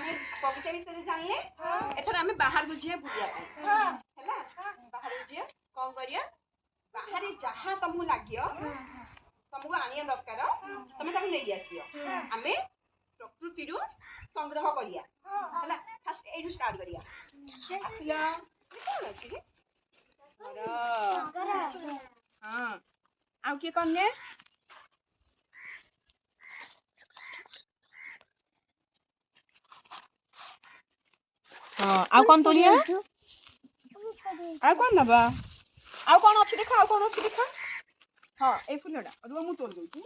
आमे बगीचा विषय जानले एथर आमे बाहर को जे बुलिया हैला बाहर को जे कोन करिया बाहर जहां तुमको लागियो तुमको आनिया दरकार तुम ताको ले आसियो आमे प्रकृति रु संग्रह करिया हैला फर्स्ट एडु स्टार्ट करिया आसिला कोन अछि रे हां आउ के करने हां आउ कोन तोलिया आउ कोन नबा आउ कोन अछि देखा आउ कोन अछि देखा हां ए फुलडा रुआ मु तोड़ देउची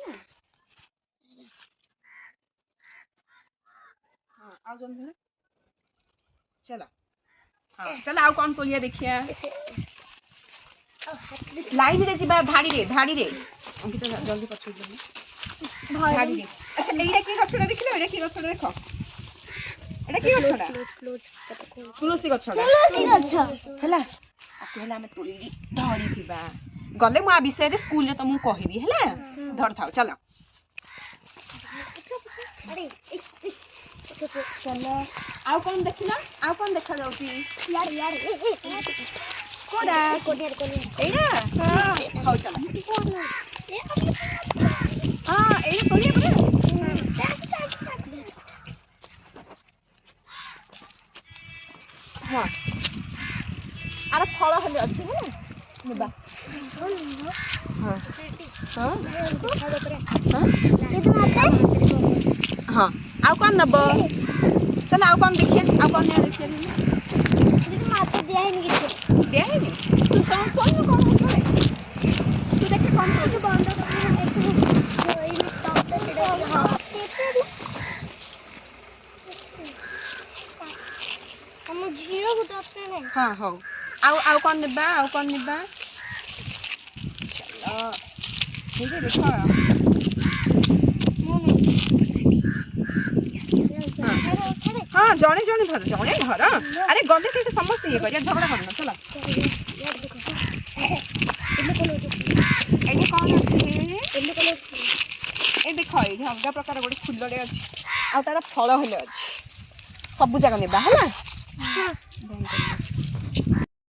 हां आउ जल्दी चला हां चला आउ कोन तोलिया देखिया लाइन रे जिबा धाड़ी रे अंकित जल्दी पछ जल्दी धाड़ी रे अच्छा एइडा की गछडा देखिलो एइडा की गछडा देखो एडा की गछडा तुलसी गछडा हैला आको हैला हम तोली धरी थिबा गले मु आ विषय रे स्कूल रे त मु कहिबी हैला धर थाओ चलो अरे चलो आउ कोन देखिला आउ कोन देखा जाउची यार कोडा एडा हां चलो हां ए तोलिया बरे हां आरे फल हले अछि ना नेबा हां हां हां आउ कोन नब चल आउ कोन देखिए आउ कोन देखिए दीदी माते दिया है नहीं दिया है नहीं तू कौन है तू देखे कौन तो बंद कर ओई में टॉप पे छिड़े हां हम जीरो बुटाते नहीं हां हो आउ कोन नेबा चलो ठीक है देखो हाँ जने घर अरे गंदे से समस्त ये करिया झगड़ा करना चला एने कौन अछि ए देखो ए अलग प्रकार गोटे फुल रे अछि आ तार फल हेले अछि सब जगह नेबा हैला हां